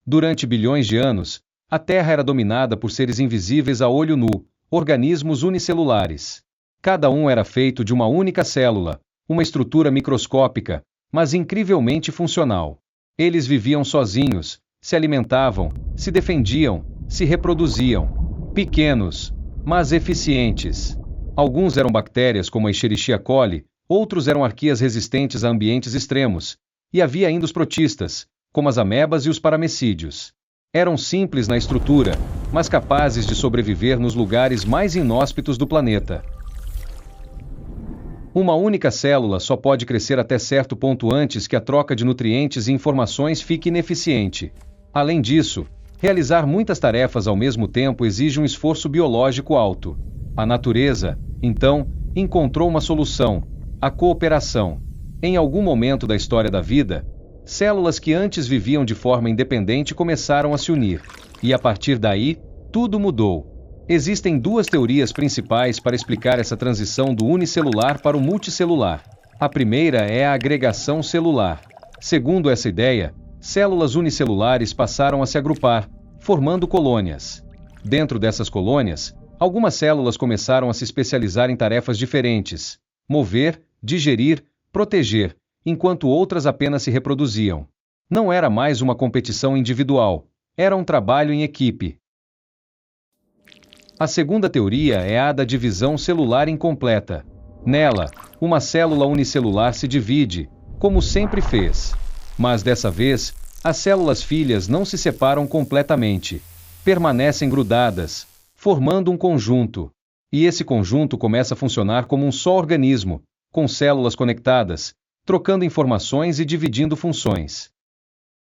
Durante bilhões de anos, a Terra era dominada por seres invisíveis a olho nu, organismos unicelulares. Cada um era feito de uma única célula, uma estrutura microscópica, mas incrivelmente funcional. Eles viviam sozinhos, se alimentavam, se defendiam, se reproduziam. Pequenos, mas eficientes. Alguns eram bactérias como a Escherichia coli, outros eram arqueias resistentes a ambientes extremos, e havia ainda os protistas, como as amebas e os paramecídeos. Eram simples na estrutura, mas capazes de sobreviver nos lugares mais inóspitos do planeta. Uma única célula só pode crescer até certo ponto antes que a troca de nutrientes e informações fique ineficiente. Além disso, realizar muitas tarefas ao mesmo tempo exige um esforço biológico alto. A natureza, então, encontrou uma solução: a cooperação. Em algum momento da história da vida, células que antes viviam de forma independente começaram a se unir. E a partir daí, tudo mudou. Existem duas teorias principais para explicar essa transição do unicelular para o multicelular. A primeira é a agregação celular. Segundo essa ideia, células unicelulares passaram a se agrupar, formando colônias. Dentro dessas colônias, algumas células começaram a se especializar em tarefas diferentes: mover, digerir, proteger, enquanto outras apenas se reproduziam. Não era mais uma competição individual, era um trabalho em equipe. A segunda teoria é a da divisão celular incompleta. Nela, uma célula unicelular se divide, como sempre fez. Mas dessa vez, as células filhas não se separam completamente. Permanecem grudadas, formando um conjunto. E esse conjunto começa a funcionar como um só organismo, com células conectadas, trocando informações e dividindo funções.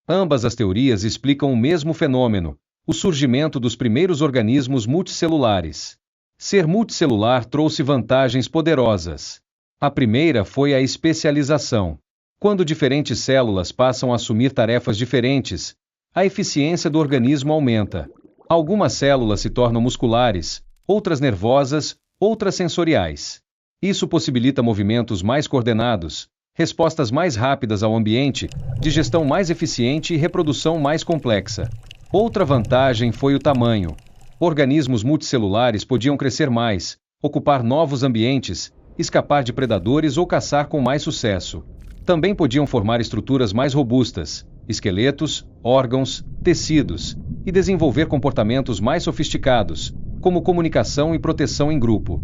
Ambas as teorias explicam o mesmo fenômeno: o surgimento dos primeiros organismos multicelulares. Ser multicelular trouxe vantagens poderosas. A primeira foi a especialização. Quando diferentes células passam a assumir tarefas diferentes, a eficiência do organismo aumenta. Algumas células se tornam musculares, outras nervosas, outras sensoriais. Isso possibilita movimentos mais coordenados, respostas mais rápidas ao ambiente, digestão mais eficiente e reprodução mais complexa. Outra vantagem foi o tamanho. Organismos multicelulares podiam crescer mais, ocupar novos ambientes, escapar de predadores ou caçar com mais sucesso. Também podiam formar estruturas mais robustas, esqueletos, órgãos, tecidos, e desenvolver comportamentos mais sofisticados, como comunicação e proteção em grupo.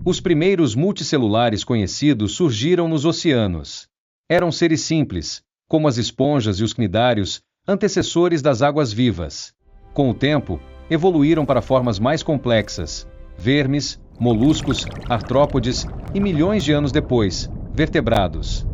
Os primeiros multicelulares conhecidos surgiram nos oceanos. Eram seres simples, como as esponjas e os cnidários, antecessores das águas vivas. Com o tempo, evoluíram para formas mais complexas: vermes, moluscos, artrópodes e, milhões de anos depois, vertebrados.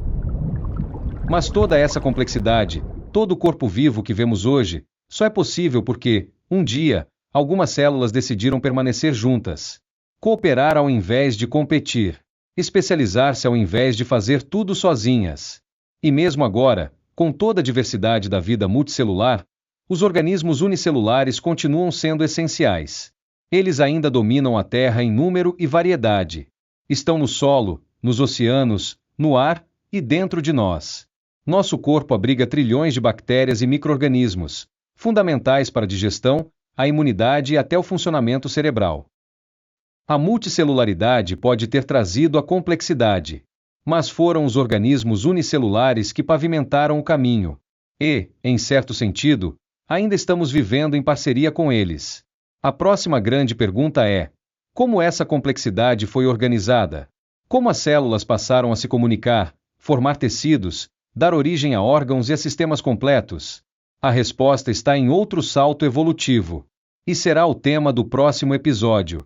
Mas toda essa complexidade, todo o corpo vivo que vemos hoje, só é possível porque, um dia, algumas células decidiram permanecer juntas. Cooperar ao invés de competir. Especializar-se ao invés de fazer tudo sozinhas. E mesmo agora, com toda a diversidade da vida multicelular, os organismos unicelulares continuam sendo essenciais. Eles ainda dominam a Terra em número e variedade. Estão no solo, nos oceanos, no ar e dentro de nós. Nosso corpo abriga trilhões de bactérias e micro-organismos, fundamentais para a digestão, a imunidade e até o funcionamento cerebral. A multicelularidade pode ter trazido a complexidade, mas foram os organismos unicelulares que pavimentaram o caminho. E, em certo sentido, ainda estamos vivendo em parceria com eles. A próxima grande pergunta é: como essa complexidade foi organizada? Como as células passaram a se comunicar, formar tecidos, dar origem a órgãos e a sistemas completos? A resposta está em outro salto evolutivo. E será o tema do próximo episódio.